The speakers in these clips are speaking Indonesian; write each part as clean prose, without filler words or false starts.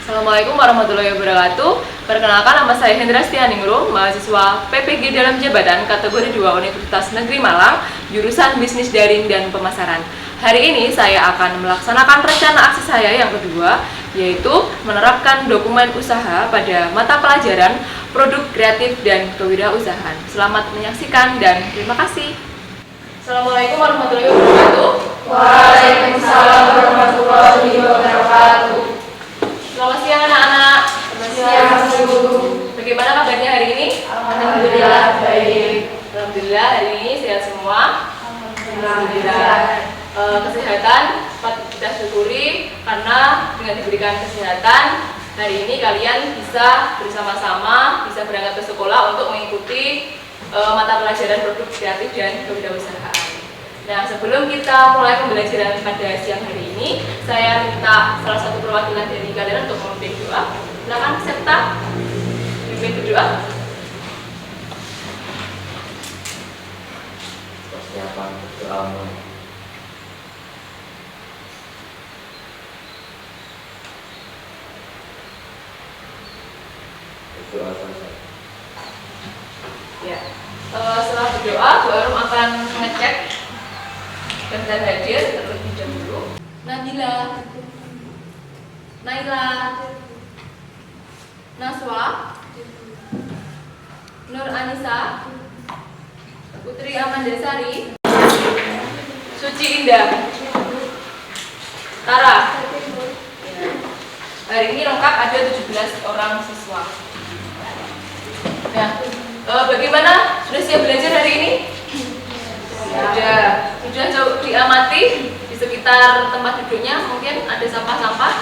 Assalamualaikum warahmatullahi wabarakatuh. Perkenalkan, nama saya Hendra Stianingrum, mahasiswa PPG dalam jabatan kategori 2 Universitas Negeri Malang, jurusan Bisnis Daring dan Pemasaran. Hari ini saya akan melaksanakan rencana aksi saya yang kedua, yaitu menerapkan dokumen usaha pada mata pelajaran Produk Kreatif dan Kewirausahaan. Selamat menyaksikan dan terima kasih. Assalamualaikum warahmatullahi wabarakatuh. Waalaikumsalam warahmatullahi wabarakatuh. Selamat siang anak-anak. Selamat siang, Bu. Bagaimana kabarnya hari ini? Alhamdulillah baik. Alhamdulillah hari ini sehat semua. Alhamdulillah. Kesehatan patut kita syukuri karena dengan diberikan kesehatan hari ini kalian bisa bersama-sama bisa berangkat ke sekolah untuk mengikuti mata pelajaran Produk Kreatif dan Kewirausahaan. Nah, sebelum kita mulai pembelajaran pada siang hari ini, saya minta salah satu perwakilan dari kalian untuk memimpin doa. Silakan Septa, memimpin berdoa. Persiapan doamu. Berdoa selesai. Ya. Setelah berdoa, Bu Arum akan mengecek dan hadir terlebih dahulu. Nabila, Naila, Naswa, Nur Anissa, Putri Amandasari, Suci Indah, Tara. Hari ini lengkap ada 17 orang siswa. Nah, bagaimana? Sudah siap belajar hari ini? Sudah jauh diamati di sekitar tempat duduknya mungkin ada sampah-sampah.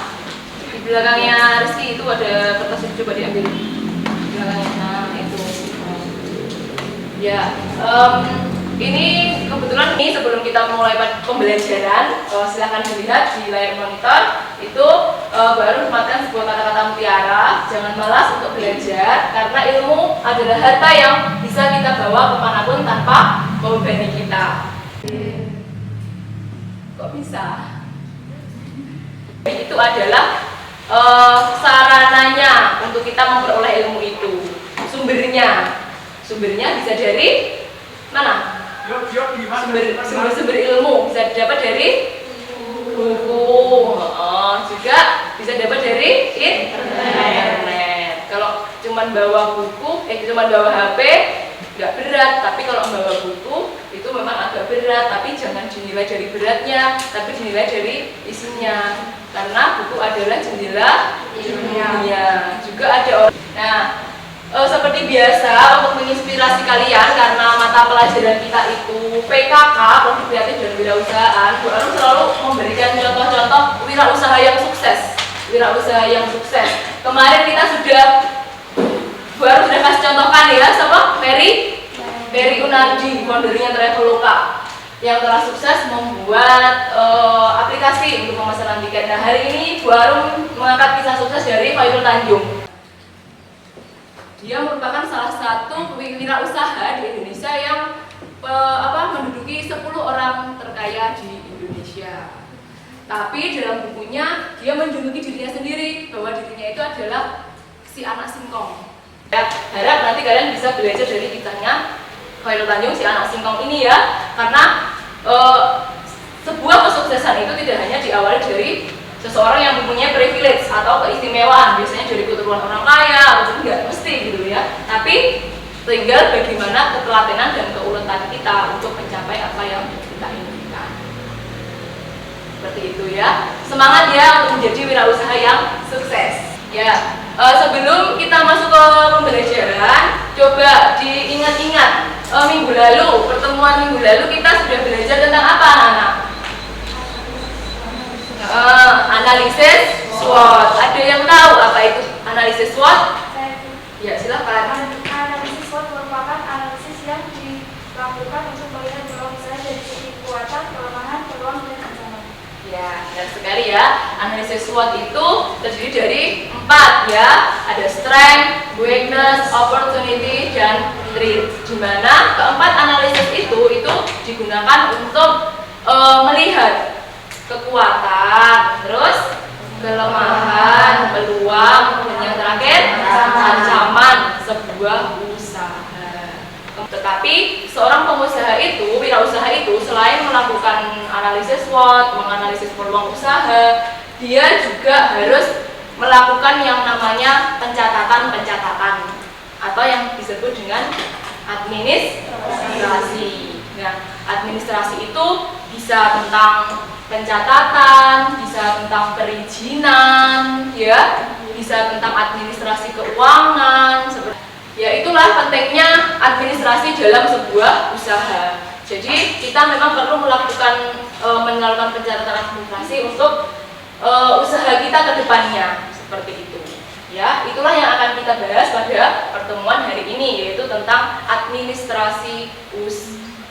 Di belakangnya Rizky itu ada kertas, coba diambil. Di belakangnya, nah itu. Ya, ini kebetulan nih sebelum kita mulai pembelajaran, silahkan dilihat di layar monitor itu baru merupakan sebuah kata-kata mutiara. Jangan malas untuk belajar karena ilmu adalah harta yang bisa kita bawa kemanapun tanpa membebani kita. Kok bisa? Itu adalah sarananya untuk kita memperoleh ilmu itu. Sumbernya bisa dari mana? Sumber ilmu bisa didapat dari buku, juga bisa dapat dari internet. Kalau cuman bawa buku, cuman bawa HP nggak berat, tapi kalau membawa buku itu memang agak berat. Tapi jangan dinilai dari beratnya, tapi dinilai dari isinya. Karena buku adalah jendela dunia. Juga ada orang. Nah, seperti biasa untuk menginspirasi kalian karena mata pelajaran kita itu PKK, Produk Kreatif dan Wirausahaan, Bu Arum selalu memberikan contoh-contoh wirausaha yang sukses. Kemarin kita sudah Bu Arum sudah kasih contohkan ya sama Ferry Unardi, foundernya Traveloka, yang telah sukses membuat aplikasi untuk pemesanan tiket. Nah, hari ini Bu Arum mengangkat kisah sukses dari Khairul Tanjung. Dia merupakan salah satu wirausaha di Indonesia yang menduduki 10 orang terkaya di Indonesia. Tapi dalam bukunya dia menjuluki dirinya sendiri bahwa dirinya itu adalah si anak singkong. Ya, harap nanti kalian bisa belajar dari kisahnya Khairul Tanjung si anak singkong ini ya, karena sebuah kesuksesan itu tidak hanya diawali dari seseorang yang mempunyai privilege atau keistimewaan, biasanya dari keturunan orang kaya atau enggak mesti gitu ya. Tapi tinggal bagaimana ketelatenan dan keuletan kita untuk mencapai apa yang kita inginkan. Seperti itu ya. Semangat ya untuk menjadi wirausaha yang sukses. Ya, sebelum kita masuk ke pembelajaran, coba diingat-ingat pertemuan minggu lalu kita sudah belajar tentang apa anak-anak? Analisis SWOT. Ada yang tahu apa itu analisis SWOT? Ya, silakan. Analisis SWOT merupakan analisis yang dilakukan untuk melihat bahwa misalnya dari segi kekuatan, kelemahan, peluang, dan ancaman. Ya, benar sekali ya. Analisis SWOT itu terdiri dari 4 ya. Ada strength, weakness, opportunity, dan threat. Di mana keempat analisis itu digunakan untuk melihat kekuatan, terus kelemahan, peluang terakhir ancaman sebuah usaha. Tetapi seorang pengusaha itu, wirausaha itu selain melakukan analisis SWOT, menganalisis peluang usaha, dia juga harus melakukan yang namanya pencatatan atau yang disebut dengan administrasi. Nah, administrasi itu bisa tentang pencatatan, bisa tentang perizinan, ya, bisa tentang administrasi keuangan. Ya, itulah pentingnya administrasi dalam sebuah usaha. Jadi kita memang perlu melakukan pencatatan administrasi untuk usaha kita ke depannya, seperti itu. Ya, itulah yang akan kita bahas pada pertemuan hari ini, yaitu tentang administrasi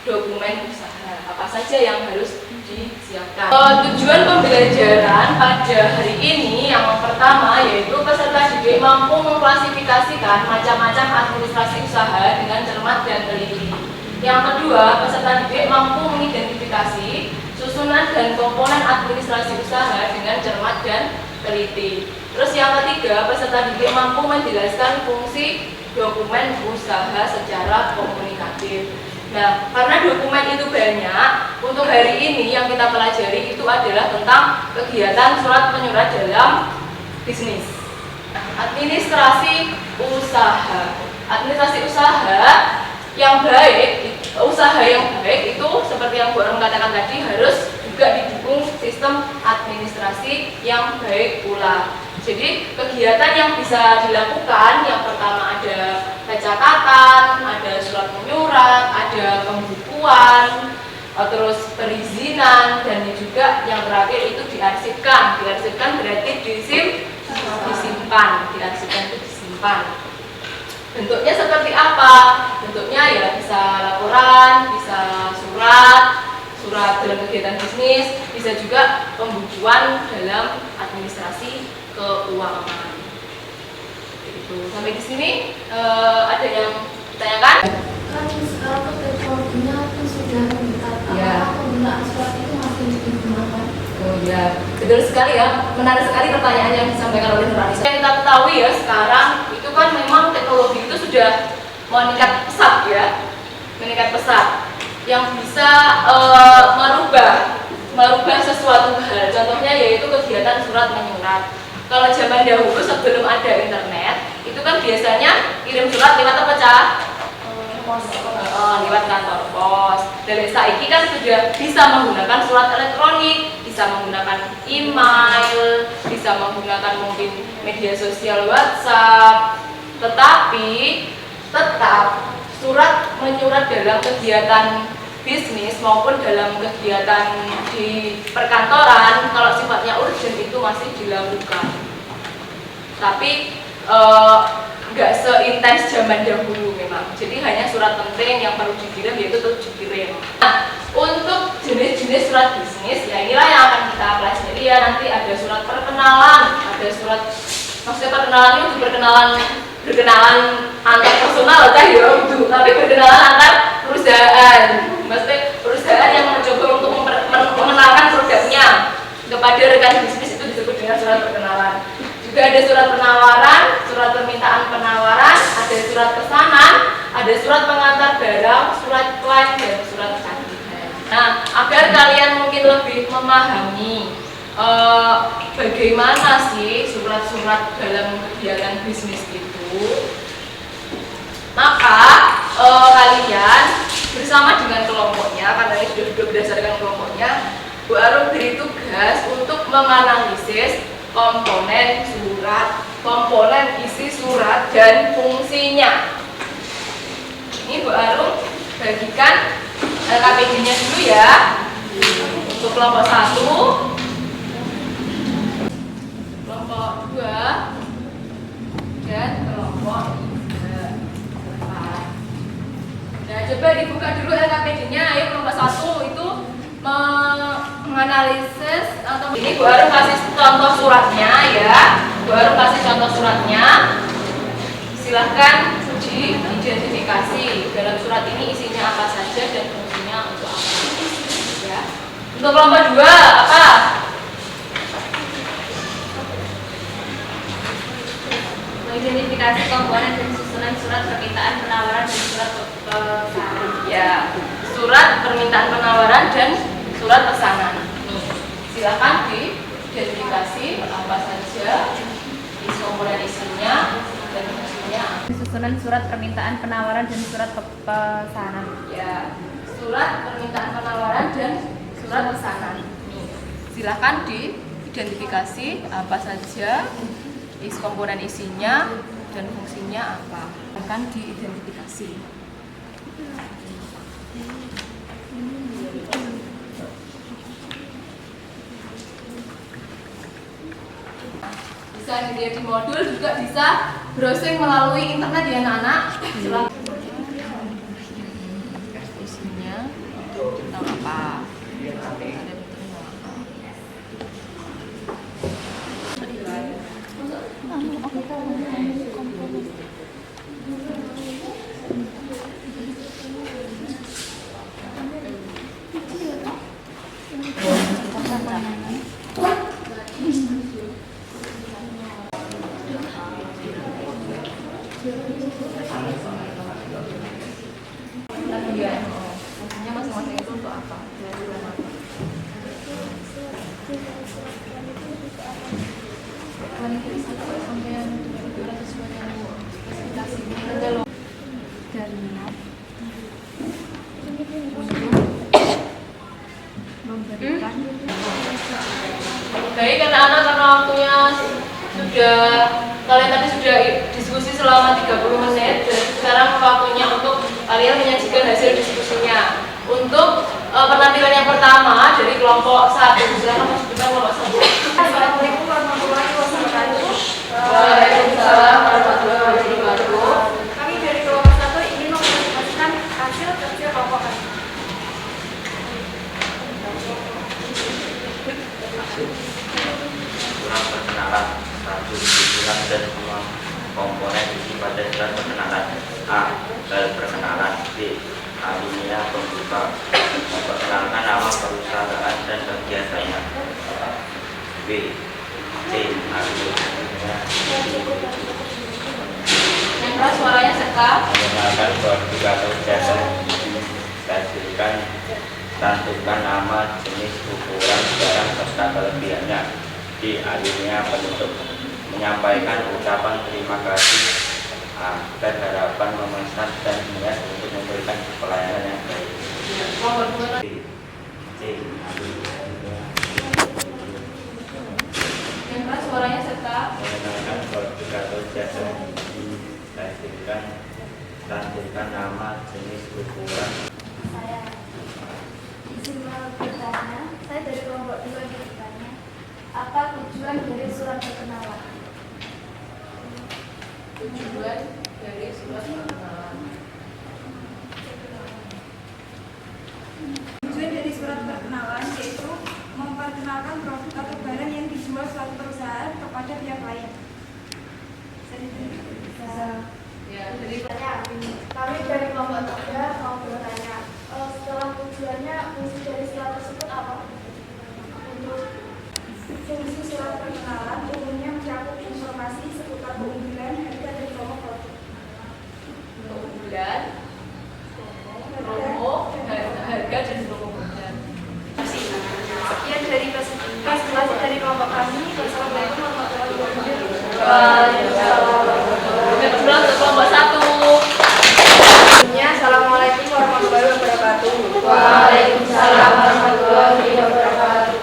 dokumen usaha. Apa saja yang harus disiapkan. Tujuan pembelajaran pada hari ini yang pertama yaitu peserta didik mampu mengklasifikasikan macam-macam administrasi usaha dengan cermat dan teliti. Yang kedua, peserta didik mampu mengidentifikasi susunan dan komponen administrasi usaha dengan cermat dan teliti. Terus yang ketiga, peserta didik mampu menjelaskan fungsi dokumen usaha secara komunikatif. Nah, karena dokumen itu banyak, untuk hari ini yang kita pelajari itu adalah tentang kegiatan surat menyurat dalam bisnis. Administrasi usaha. Administrasi usaha yang baik, usaha yang baik itu seperti yang Bu Arum katakan tadi harus juga didukung sistem administrasi yang baik pula. Jadi kegiatan yang bisa dilakukan yang pertama ada pencatatan, ada surat menyurat, ada pembukuan, terus perizinan, dan juga yang terakhir itu diarsipkan. Diarsipkan berarti disimpan. Diarsipkan itu disimpan. Bentuknya seperti apa? Bentuknya ya bisa laporan, bisa surat dalam kegiatan bisnis, bisa juga pembukuan dalam administrasi keuangan. Itu sampai di sini ada yang ditanyakan? Kan sekarang teknologinya kan sudah meningkat. Ya. Apakah penggunaan surat itu masih digunakan? Oh ya, betul sekali ya. Menarik sekali pertanyaan yang disampaikan oleh Nur Anissa. Yang kita ketahui ya sekarang itu kan memang teknologi itu sudah meningkat pesat ya, meningkat pesat, yang bisa merubah sesuatu hal. Contohnya yaitu kegiatan surat menyurat. Kalau zaman dahulu sebelum ada internet, itu kan biasanya kirim surat lewat apa, Cah? Lewat kantor pos. Dan saiki kan sudah bisa menggunakan surat elektronik, bisa menggunakan email, bisa menggunakan mungkin media sosial WhatsApp. Tetapi tetap surat menyurat dalam kegiatan bisnis maupun dalam kegiatan di perkantoran kalau sifatnya urgent itu masih dilakukan. Tapi nggak seintens zaman dahulu memang. Jadi hanya surat penting yang perlu dikirim yaitu tetap dikirim. Nah, untuk jenis-jenis surat bisnis ya inilah yang akan kita pelajari ya. Nanti ada surat perkenalan, ada surat maksudnya perkenalan itu berkenalan antar personal aja ya itu, tapi berkenalan antar perusahaan. Maksudnya perusahaan yang mencoba untuk mengenalkan produknya kepada rekan bisnis itu disebut dengan surat perkenalan. Juga ada surat penawaran, surat permintaan penawaran, ada surat pesanan, ada surat pengantar barang, surat klaim, dan surat tagihan. Nah, agar kalian mungkin lebih memahami bagaimana sih surat-surat dalam kegiatan bisnis itu, maka kalian bersama dengan kelompoknya, karena ini sudah berdasarkan kelompoknya, Bu Arum beri tugas untuk menganalisis komponen surat, komponen isi surat, dan fungsinya. Ini Bu Arum bagikan KPG-nya dulu ya. Untuk kelompok 1, kelompok 2, dan kelompok 3. Nah, coba dibuka dulu LKPD-nya. Ayo kelompok 1 itu menganalisis atau ini Bu Arum kasih contoh suratnya ya. Bu Arum kasih contoh suratnya. Silahkan diidentifikasi dalam surat ini isinya apa saja dan fungsinya untuk apa. Ya. Untuk kelompok 2 apa? Mengidentifikasi komponen dan susunan surat permintaan penawaran dan surat pesanan. Ya, surat permintaan penawaran dan surat pesanan. Nih, silakan diidentifikasi apa saja komponen isinya dan fungsinya. Susunan surat permintaan penawaran dan surat pesanan. Ya, surat permintaan penawaran dan surat pesanan. Nih, silakan diidentifikasi apa saja komponen isinya dan fungsinya apa. Akan diidentifikasi. Bisa dilihat di modul, juga bisa browsing melalui internet ya anak-anak. Silakan. Isinya tentang apa? Fungsinya masing-masing itu untuk apa? Baik anak-anak, karena waktunya sudah, kalian tadi sudah diskusi selama 30 menit dan sekarang waktunya untuk kalian menyajikan hasil diskusinya. Untuk penampilan yang pertama dari kelompok 1, silakan masuk ke kelompok 1. Assalamualaikum warahmatullahi wabarakatuh. Waalaikumsalam warahmatullahi wabarakatuh. Kami dari kelompok 1 ingin mempresentasikan hasil kerja kelompok kami. Surat perkenalan 1. Disilang dan semua komponen isi pada surat perkenalan. A. Hal perkenalan. B. Alinea pembuka, memperkenalkan nama perusahaan dan kegiatannya. B. C. Alinea Yang keras suaranya serta. mengenalkan produk atau jasa. Cantumkan nama, jenis, ukuran, barang serta kelebihannya. D. Alinea penutup, menyampaikan ucapan terima kasih dan harapan memesan dan niat untuk memberikan pelayanan yang baik. Kelompok 2. C. Yang keras suaranya serta. Mengenalkan produk atau jasa. Cantumkan nama, jenis, ukuran. Saya izin bertanya, saya dari kelompok 2 bertanya, apa tujuan dari surat perkenalan? Tujuan dari surat perkenalan. Tujuan dari surat perkenalan yaitu memperkenalkan produk atau barang yang dijual suatu perusahaan kepada pihak lain. Ya, jadi Kami dari kelompok 3 mau bertanya, setelah tujuannya, fungsi dari surat tersebut apa? Untuk fungsi surat perkenalan umumnya mencakup informasi seputar keunggulan, harga, dan promo produk. keunggulan, promo, harga dan promo produk. Sekian dari presentasi dari kelompok kami. Wassalamualaikum warahmatullahi wabarakatuh. Kebetulan untuk kelompok 1. Assalamualaikum warahmatullahi wabarakatuh. Waalaikumsalam warahmatullahi wabarakatuh.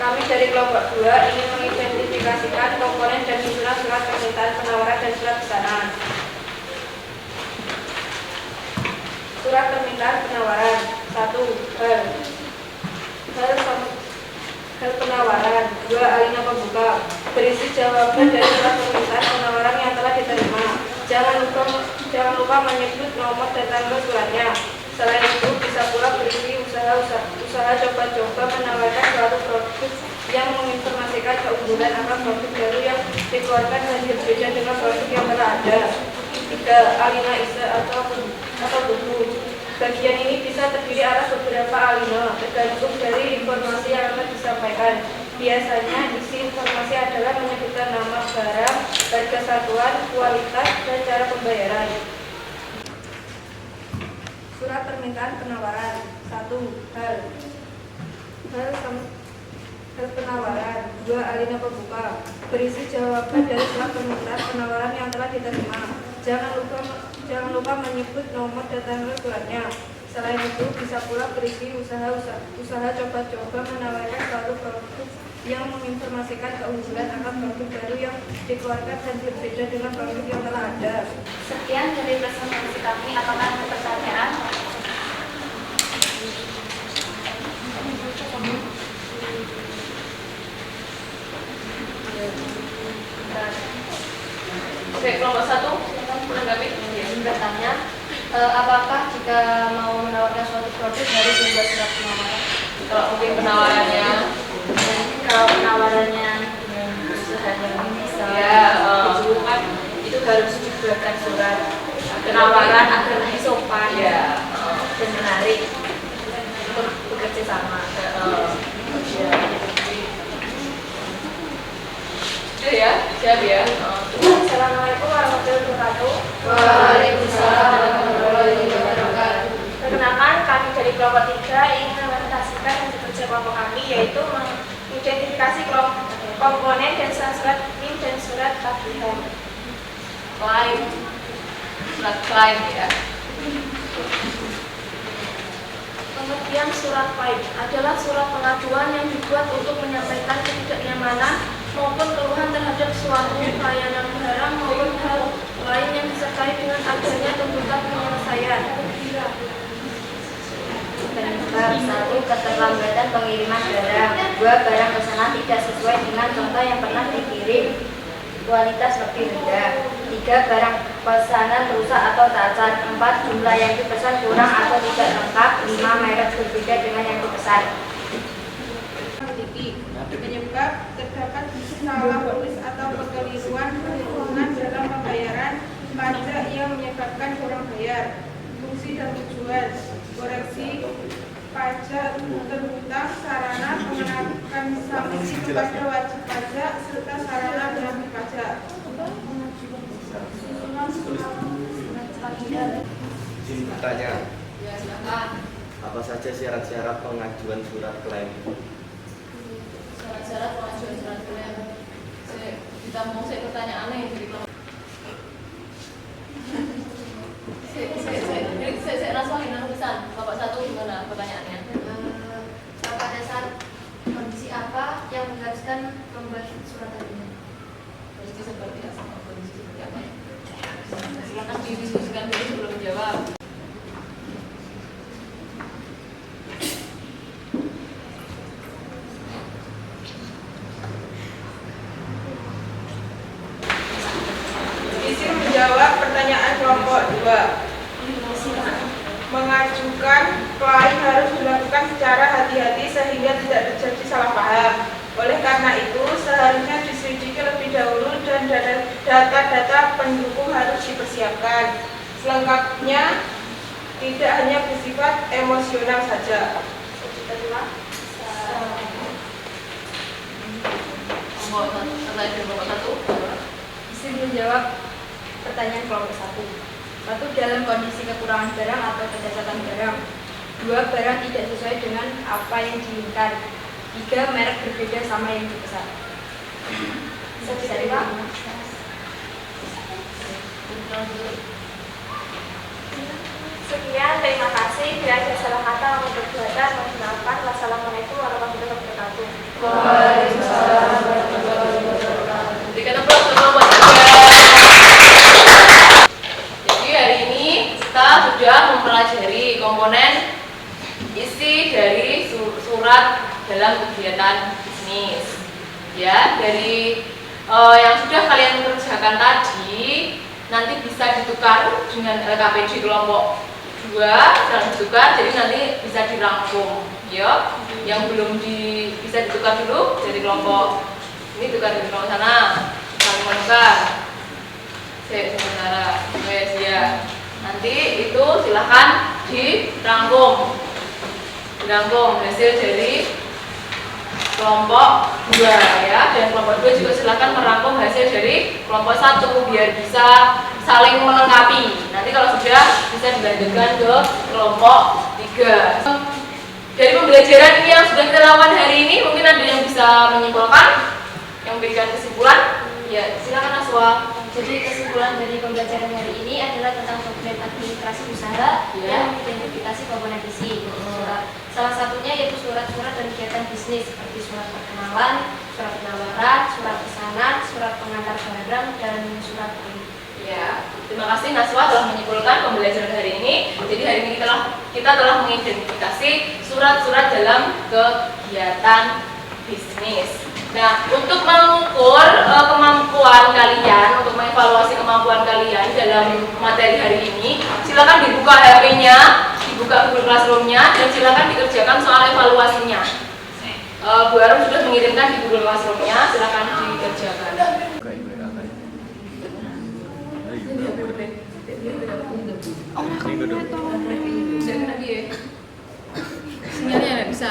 Kami dari kelompok 2 ingin mengidentifikasikan komponen dan susunan surat permintaan penawaran dan surat pesanan. Surat permintaan penawaran 1. Hal penawaran. 2. Alinea pembuka, berisi jawaban dari surat permintaan penawaran yang telah diterima. Jangan lupa menyebut nomor dan tanggal suratnya. Selain itu, bisa pula berisi usaha coba-coba menawarkan suatu produk yang menginformasikan keunggulan akan produk baru yang dikeluarkan dan berbeda dengan produk yang telah ada. 3. Alinea isi atau buku. Bagian ini bisa terdiri atas beberapa alinea, tergantung dari informasi yang akan disampaikan. Biasanya isi informasi adalah menyebutkan nama barang, harga satuan, kualitas, dan cara pembayaran. Surat permintaan penawaran. 1. Hal penawaran. 2. Alina pembuka. Berisi jawaban dari surat permintaan penawaran yang telah diterima. Jangan lupa menyebut nomor dan tanggal suratnya. Selain itu, bisa pula berisi usaha coba-coba menawarkan suatu produk yang menginformasikan keunggulan akan produk baru yang dikeluarkan dan berbeda dengan produk yang telah ada. Sekian dari presentasi kami. Apakah ada pertanyaan? Oke, kelompok 1 menanggapi. Bertanya, apakah jika mau menawarkan suatu produk harus membuat surat penawaran? Kalau mungkin penawarannya Kalau penawarannya usahanya bisa kan itu harus dibuatkan surat penawaran agar lebih sopan ya. dan menarik untuk bekerja sama. Itu ya, siap ya. Assalamualaikum warahmatullahi wabarakatuh. Waalaikumsalam warahmatullahi wabarakatuh. Perkenalkan, kami dari kelompok 3 ingin mempresentasikan hasil kerja kelompok kami, yaitu mengidentifikasi komponen dan surat NIM dan surat tagihan. Klaim, surat klaim ya. Pengertian surat klaim adalah surat pengaduan yang dibuat untuk menyampaikan ketidaknyamanan maupun keluhan terhadap suatu pelayanan barang maupun hal lain yang disertai dengan adanya tuntutan penyelesaian. Penyebab 1. Keterlambatan pengiriman barang. 2. Barang pesanan tidak sesuai dengan contoh yang pernah dikirim, kualitas lebih rendah. 3. Barang pesanan rusak atau cacat. 4. Jumlah yang dipesan kurang atau tidak lengkap. 5. Merek berbeda dengan yang dipesan. Penyebab terdapat salah tulis atau kekeliruan perhitungan dalam pembayaran pajak yang menyebabkan kurang bayar. Fungsi dan tujuan: koreksi pajak terhutang, sarana mengenakan sanksi kepada wajib pajak, serta sarana penagih pajak. Izin bertanya, Ya, silakan. apa saja syarat-syarat pengajuan surat klaim? Syarat-syarat pengajuan surat klaim. Kita mau pertanyaannya dari kelompok. Saya rasuahin pesan. Bapak 1 gimana pertanyaannya? Pada dasar kondisi apa yang mengharuskan membuat surat tagihan? Kondisi seperti apa? Kondisi seperti apa? Silakan didiskusikan dulu sebelum menjawab. Izin menjawab pertanyaan kelompok 2. Mengajukan klaim harus dilakukan secara hati-hati sehingga tidak terjadi salah paham. Oleh karena itu, seharusnya diselidiki lebih dahulu dan data-data pendukung harus dipersiapkan. Selengkapnya, tidak hanya bersifat emosional saja. Kelompok 1. Izin menjawab pertanyaan kelompok 1. 1. Dalam kondisi kekurangan barang atau kecacatan barang. 2. Barang tidak sesuai dengan apa yang diinginkan. 3. Merek berbeda sama yang dipesan. Sekian, terima kasih. Bila ada salah kata maupun perbuatan, mohon maafkan. Wassalamualaikum warahmatullahi wabarakatuh. Waalaikumsalam warahmatullahi wabarakatuh. Berikan tepuk kelompok 3. Jadi hari ini kita sudah mempelajari komponen isi dari surat dalam kegiatan bisnis. Ya, dari yang sudah kalian kerjakan tadi nanti bisa ditukar dengan LKPD kelompok 2 dan ditukar, jadi nanti bisa dirangkum ya. Yang belum bisa ditukar dulu dari kelompok ini, tukar dari kelompok sana, saling menukar sementara wes ya. Nanti itu silahkan dirangkum hasil dari kelompok 2 ya, dan kelompok 2 juga silakan merangkum hasil dari kelompok 1 biar bisa saling melengkapi. Nanti kalau sudah bisa dilanjutkan ke kelompok 3. Dari pembelajaran ini yang sudah kita lakukan hari ini, mungkin ada yang bisa menyimpulkan, yang memberikan kesimpulan. Ya, silakan Aswa. Jadi kesimpulan dari pembelajaran hari ini adalah tentang dokumen administrasi usaha yang mengidentifikasi komponen isi. Salah satunya yaitu surat-surat dan kegiatan bisnis seperti surat perkenalan, surat penawaran, surat pesanan, surat pengantar barang, dan surat poin. Ya, terima kasih Naswa telah menyimpulkan pembelajaran hari ini. Jadi hari ini kita telah mengidentifikasi surat-surat dalam kegiatan bisnis. Nah, untuk mengukur kemampuan kalian, untuk mengevaluasi kemampuan kalian dalam materi hari ini, silakan dibuka HP-nya, dibuka Google Classroom-nya, dan silakan dikerjakan soal evaluasinya. Bu Arum sudah mengirimkan di Google Classroom-nya, silakan dikerjakan. Sinyalnya nggak bisa.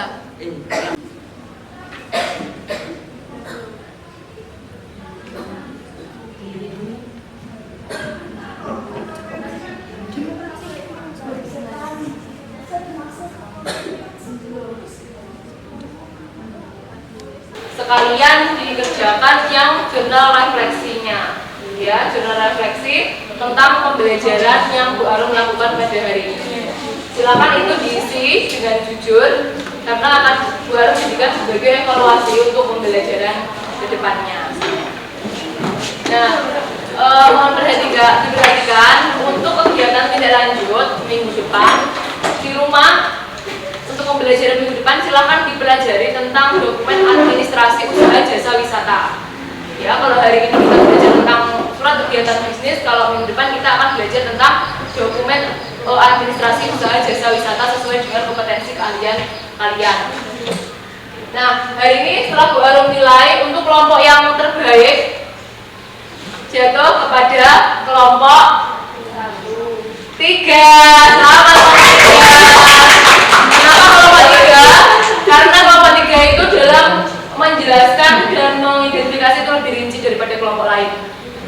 Sekalian dikerjakan yang jurnal refleksinya, ya, jurnal refleksi tentang pembelajaran yang Bu Arum lakukan pada hari ini. Silakan itu diisi dengan jujur, karena Bu Arum jadikan sebagai evaluasi untuk pembelajaran ke depannya. Nah, mohon diperhatikan untuk kegiatan tindak lanjut minggu depan di rumah. Untuk pembelajaran minggu depan silakan dipelajari tentang dokumen administrasi usaha jasa wisata. Ya, kalau hari ini kita belajar tentang surat kegiatan bisnis, kalau minggu depan kita akan belajar tentang dokumen administrasi usaha jasa wisata sesuai dengan kompetensi kalian. Nah, hari ini setelah Bu Arum nilai untuk kelompok yang terbaik jatuh kepada kelompok 3. Selamat kelompok 3. Kenapa kelompok 3? Karena kelompok 3 itu dalam menjelaskan dan mengidentifikasi itu lebih rinci daripada kelompok lain.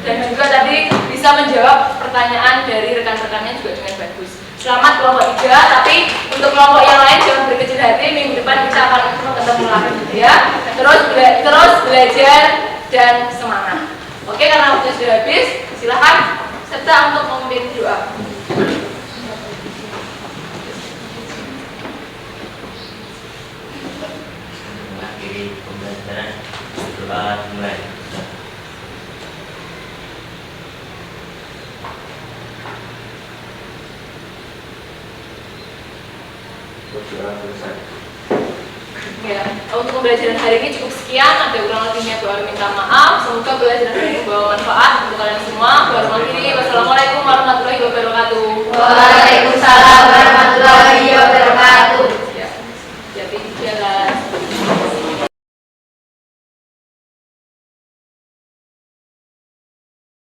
Dan juga tadi bisa menjawab pertanyaan dari rekan-rekannya juga dengan bagus. Selamat kelompok 3, tapi untuk kelompok yang lain jangan berkecil hati, minggu depan kita akan ketemu lagi gitu ya. Terus belajar dan semangat. Oke, karena waktunya sudah habis, silakan serta untuk memimpin doa. Mengakhiri pembelajaran, doa dimulai. Berdoa selesai. Ya, untuk pembelajaran hari ini cukup sekian. Ada kurang lebihnya Bu Arum minta maaf. Semoga pembelajaran hari ini membawa manfaat untuk kalian semua. Bu Arum akhiri. Wassalamualaikum warahmatullahi wabarakatuh. Waalaikumsalam warahmatullahi wabarakatuh.